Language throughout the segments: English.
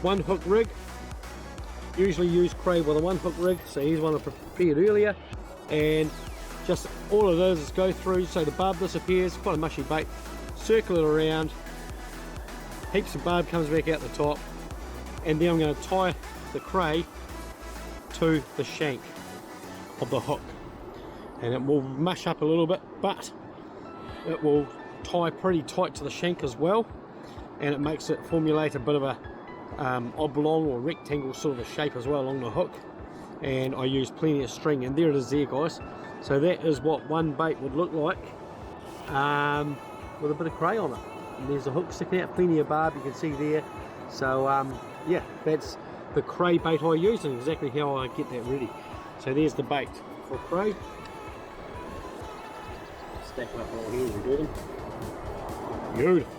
one hook rig. Usually use cray with a one hook rig, so here's one I prepared earlier, and just all it is go through so the barb disappears. Quite a mushy bait, circle it around, heaps of barb comes back out the top, and then I'm going to tie the cray to the shank of the hook, and it will mush up a little bit, but it will tie pretty tight to the shank as well, and it makes it formulate a bit of a oblong or rectangle sort of a shape as well along the hook. And I use plenty of string, and there it is there, guys. So that is what one bait would look like with a bit of cray on it. And there's a hook sticking out, plenty of barb you can see there. So yeah, that's the cray bait I use and exactly how I get that ready. So there's the bait for cray. Stack them up right here and do them. Beautiful.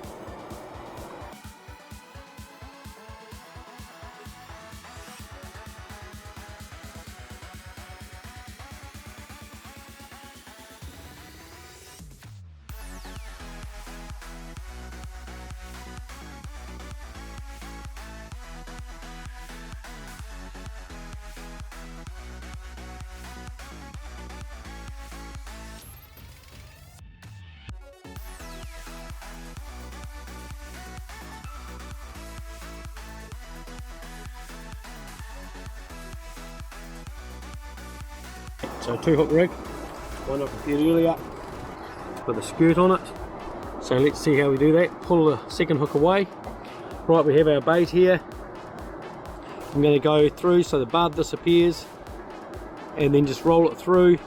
So two hook rig, one I prepared earlier with a skirt on it. So let's see how we do that. Pull the second hook away. Right, we have our bait here. I'm going to go through so the barb disappears, and then just roll it through.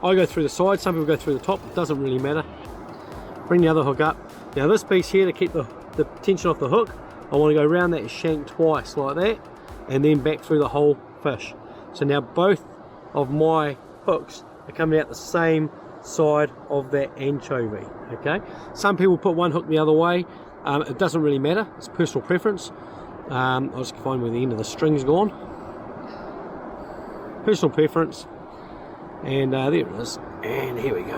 I go through the side, some people go through the top, it doesn't really matter. Bring the other hook up. Now this piece here, to keep the tension off the hook, I want to go around that shank twice like that, and then back through the whole fish. So now both of my hooks are coming out the same side of that anchovy. Okay, some people put one hook the other way. It doesn't really matter, it's personal preference. I'll just find where the end of the string's gone. Personal preference. And there it is, and here we go.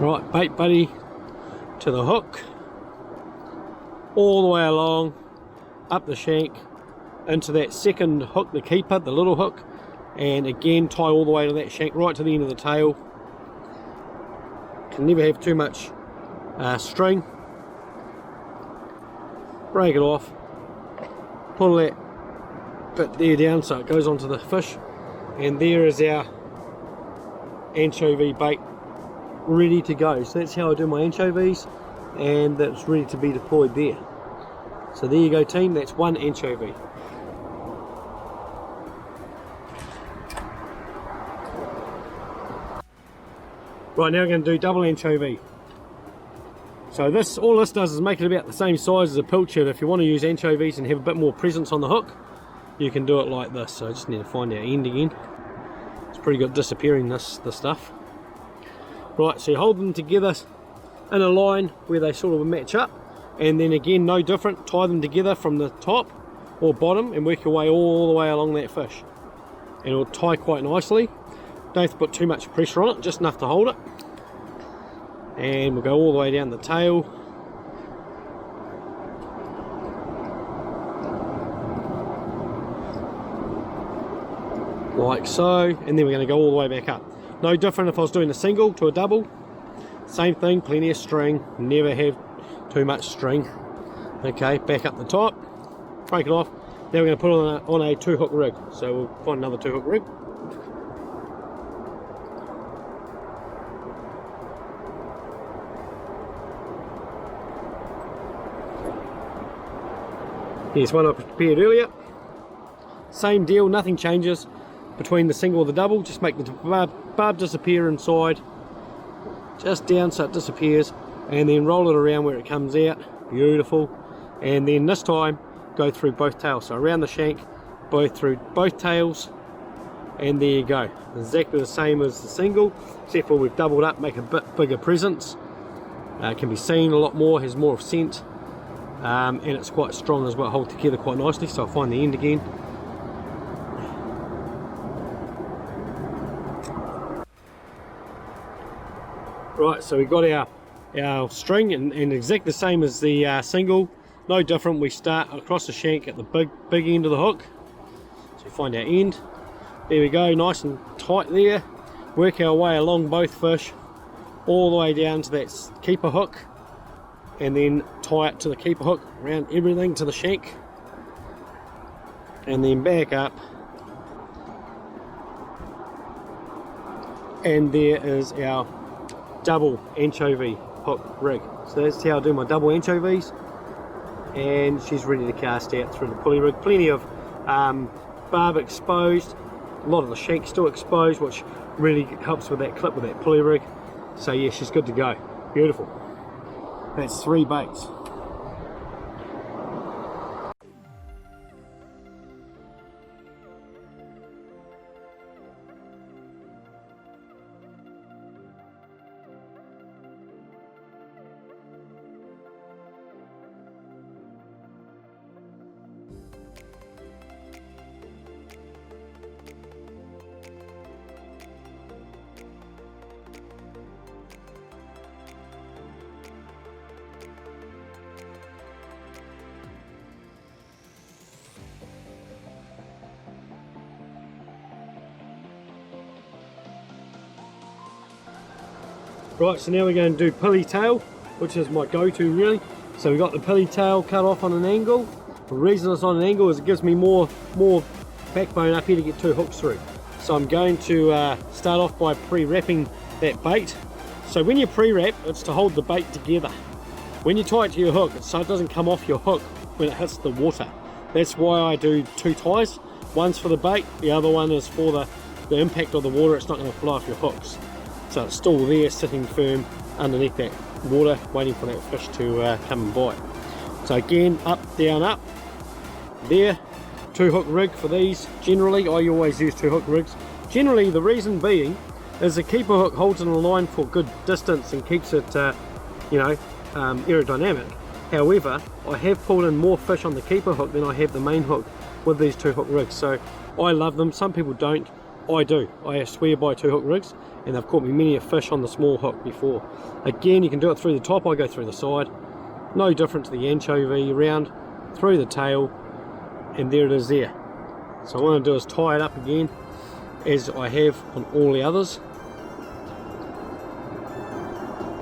Right, bait buddy to the hook, all the way along, up the shank, into that second hook, the keeper, the little hook, and again tie all the way to that shank, right to the end of the tail. Can never have too much string. Break it off, pull that bit there down so it goes onto the fish, and there is our anchovy bait ready to go. So that's how I do my anchovies, and that's ready to be deployed there. So there you go, team, that's one anchovy. Right, now we're going to do double anchovy. So this, all this does is make it about the same size as a pilchard. If you want to use anchovies and have a bit more presence on the hook, you can do it like this. So I just need to find our end again. It's pretty good disappearing this stuff. Right, so you hold them together in a line where they sort of match up, and then again, no different, tie them together from the top or bottom and work your way all the way along that fish. And it'll tie quite nicely. Don't have to put too much pressure on it, just enough to hold it. And we'll go all the way down the tail. Like so, and then we're going to go all the way back up. No different if I was doing a single to a double. Same thing, plenty of string, never have too much string. Okay, back up the top, break it off. Now we're going to put it on a two hook rig. So we'll find another two hook rig. Here's one I prepared earlier. Same deal, nothing changes between the single or the double. Just make the barb disappear inside, just down so it disappears, and then roll it around where it comes out. Beautiful. And then this time go through both tails, so around the shank, through both tails, and there you go. Exactly the same as the single, except for we've doubled up, make a bit bigger presence. It can be seen a lot more, has more of scent. And it's quite strong as well, hold together quite nicely. So I'll find the end again. Right, so we've got our our string, and exactly the same as the single, no different. We start across the shank at the big end of the hook, so we find our end. There we go, nice and tight there. Work our way along both fish all the way down to that keeper hook, and then tie it to the keeper hook, around everything to the shank, and then back up. And there is our double anchovy hook rig. So that's how I do my double anchovies, and she's ready to cast out through the pulley rig. Plenty of barb exposed, a lot of the shank still exposed, which really helps with that clip with that pulley rig. So yeah, she's good to go. Beautiful. That's 3 baits. Right, so now we're going to do pilly tail, which is my go-to really. So we've got the pilly tail cut off on an angle. The reason it's on an angle is it gives me more backbone up here to get 2 hooks through. So I'm going to start off by pre-wrapping that bait. So when you pre-wrap, it's to hold the bait together. When you tie it to your hook, so it doesn't come off your hook when it hits the water. That's why I do 2 ties. One's for the bait, the other one is for the impact of the water. It's not going to fly off your hooks. So it's still there, sitting firm underneath that water, waiting for that fish to come and bite. So again, up, down, up. There, 2 hook rig for these. Generally, I always use 2 hook rigs. Generally, the reason being is the keeper hook holds in the line for good distance and keeps it, aerodynamic. However, I have pulled in more fish on the keeper hook than I have the main hook with these 2 hook rigs. So I love them. Some people don't. I do. I swear by 2 hook rigs, and they've caught me many a fish on the small hook before. Again, you can do it through the top. I go through the side. No different to the anchovy, round through the tail, and there it is there. So what I want to do is tie it up again as I have on all the others.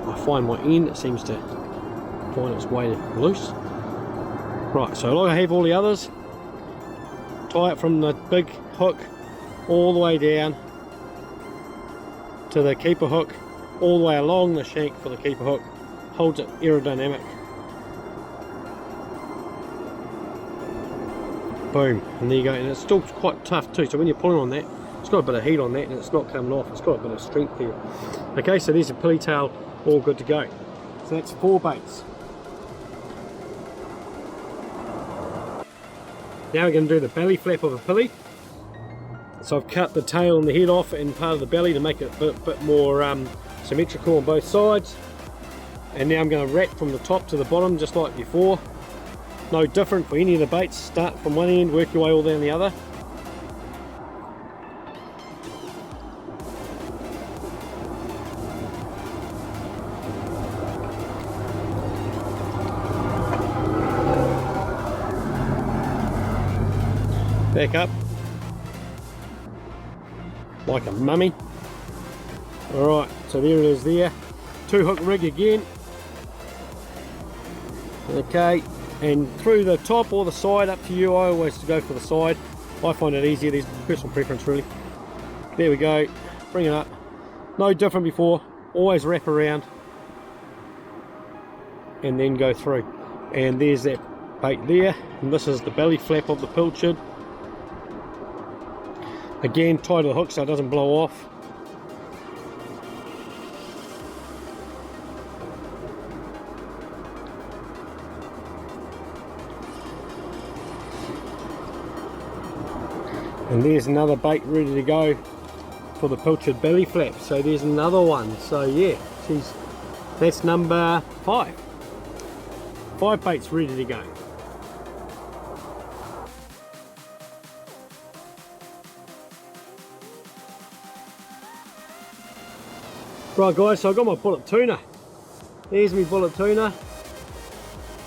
I find my end, it seems to find its way loose. Right, so like I have all the others, tie it from the big hook all the way down to the keeper hook, all the way along the shank for the keeper hook, holds it aerodynamic. Boom, and there you go. And it's still quite tough too, so when you're pulling on that, it's got a bit of heat on that and it's not coming off. It's got a bit of strength there. Okay, so there's a pilly tail, all good to go. So that's 4 baits. Now we're going to do the belly flap of a pilly. So I've cut the tail and the head off and part of the belly to make it a bit more symmetrical on both sides. And now I'm going to wrap from the top to the bottom just like before. No different for any of the baits. Start from one end, work your way all down the other. Back up like a mummy. Alright, so there it is there. 2 hook rig again. Okay, and through the top or the side, up to you. I always go for the side. I find it easier. There's personal preference really. There we go. Bring it up. No different before. Always wrap around and then go through. And there's that bait there. And this is the belly flap of the Pilchard. Again, tie to the hook so it doesn't blow off. And there's another bait ready to go for the Pilchard belly flap. So there's another one. So yeah, that's number 5. 5 baits ready to go. Right guys, so I got my pull-up tuna. there's my bullet tuna.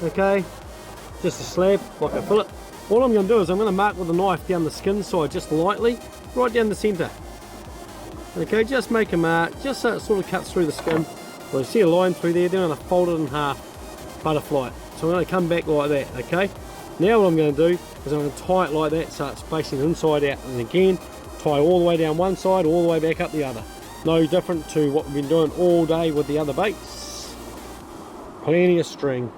Okay, just a slab like a fillet. All I'm going to do is I'm going to mark with a knife down the skin side just lightly, right down the centre. Okay, just make a mark, just so it sort of cuts through the skin. Well, you see a line through there, then I'm going to fold it in half, butterfly. So I'm going to come back like that, okay? Now what I'm going to do is I'm going to tie it like that so it's facing inside out, and again, tie all the way down one side, all the way back up the other. No different to what we've been doing all day with the other baits. Plenty of string.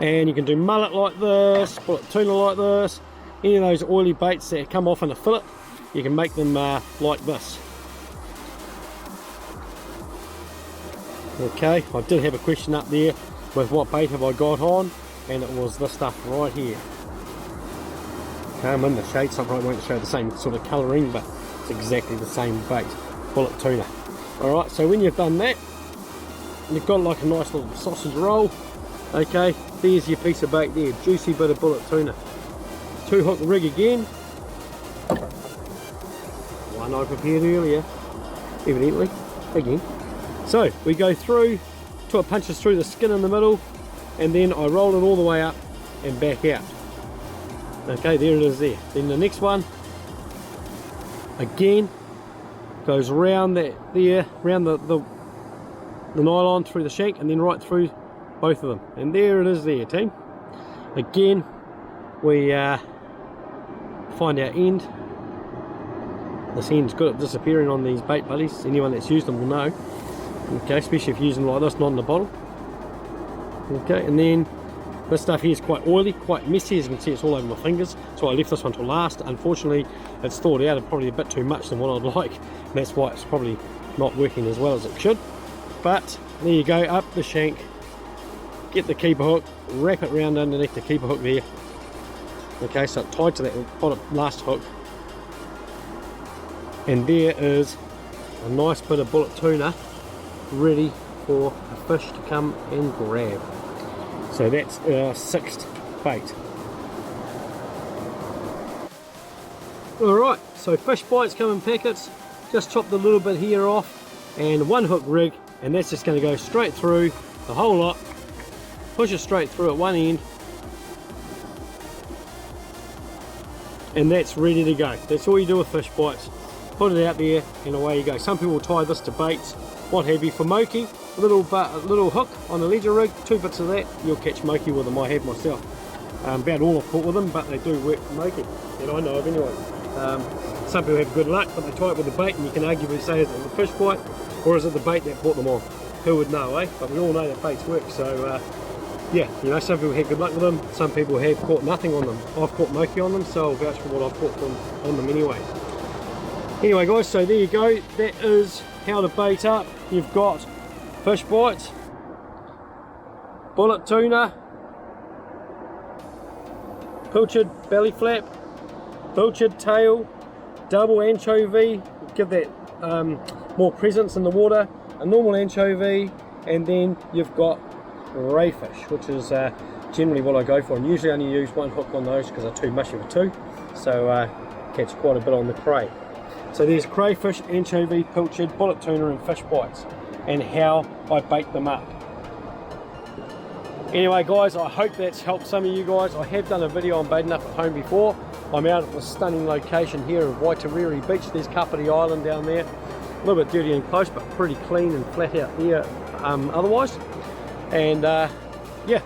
And you can do mullet like this, bullet tuna like this, any of those oily baits that come off in a fillet, you can make them like this. Okay, I did have a question up there with what bait have I got on, and it was this stuff right here. Okay, I'm in the shade, so I probably won't show the same sort of colouring, but it's exactly the same bait, bullet tuna. Alright, so when you've done that, you've got like a nice little sausage roll. Okay, there's your piece of bait there, juicy bit of bullet tuna. 2-hook rig again. One I prepared earlier, evidently, again. So we go through till it punches through the skin in the middle, and then I roll it all the way up and back out. Okay, there it is there. Then the next one, again, goes round that there, round the nylon through the shank, and then right through both of them. And there it is there, team. Again, we find our end. This end's good at disappearing on these bait buddies. Anyone that's used them will know. Okay, especially if you're using them like this, not in a bottle. Okay, and then this stuff here is quite oily, quite messy. As you can see, it's all over my fingers, so I left this one till last. Unfortunately, it's thawed out probably a bit too much than what I'd like, and that's why it's probably not working as well as it should. But there you go, up the shank, get the keeper hook, wrap it round underneath the keeper hook there. Okay, so tied to that bottom last hook, and there is a nice bit of bullet tuna ready for a fish to come and grab. So that's our 6th bait. Alright, so fish bites come in packets. Just chopped a little bit here off, and 1-hook rig, and that's just going to go straight through the whole lot. Push it straight through at one end, and that's ready to go. That's all you do with fish bites. Put it out there and away you go. Some people tie this to baits, what have you. For moki, a little hook on the ledger rig, 2 bits of that, you'll catch moki with them. I have myself. About all I've caught with them, but they do work for moki, that I know of anyway. Some people have good luck, but they tie it with the bait, and you can arguably say, is it the fish bite or is it the bait that brought them on? Who would know, eh? But we all know that baits work, so yeah, you know, some people have good luck with them, some people have caught nothing on them. I've caught moki on them, so I'll vouch for what I've caught on them anyway. Anyway guys, so there you go, that is how to bait up. You've got fish bites, bullet tuna, pilchard belly flap, pilchard tail, double anchovy, give that more presence in the water, a normal anchovy, and then you've got crayfish, which is generally what I go for, and usually only use 1 hook on those because they're too mushy for 2, so catch quite a bit on the cray. So there's crayfish, anchovy, pilchard, bullet tuna and fish bites, and how I bait them up. Anyway guys, I hope that's helped some of you guys. I have done a video on baiting up at home before. I'm out at the stunning location here of Waitariri Beach. There's Kapiti Island down there. A little bit dirty and close, but pretty clean and flat out there otherwise. And yeah,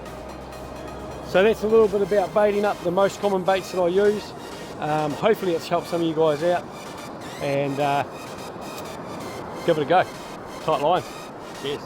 so that's a little bit about baiting up the most common baits that I use. Hopefully it's helped some of you guys out, and give it a go. Tight line. Cheers.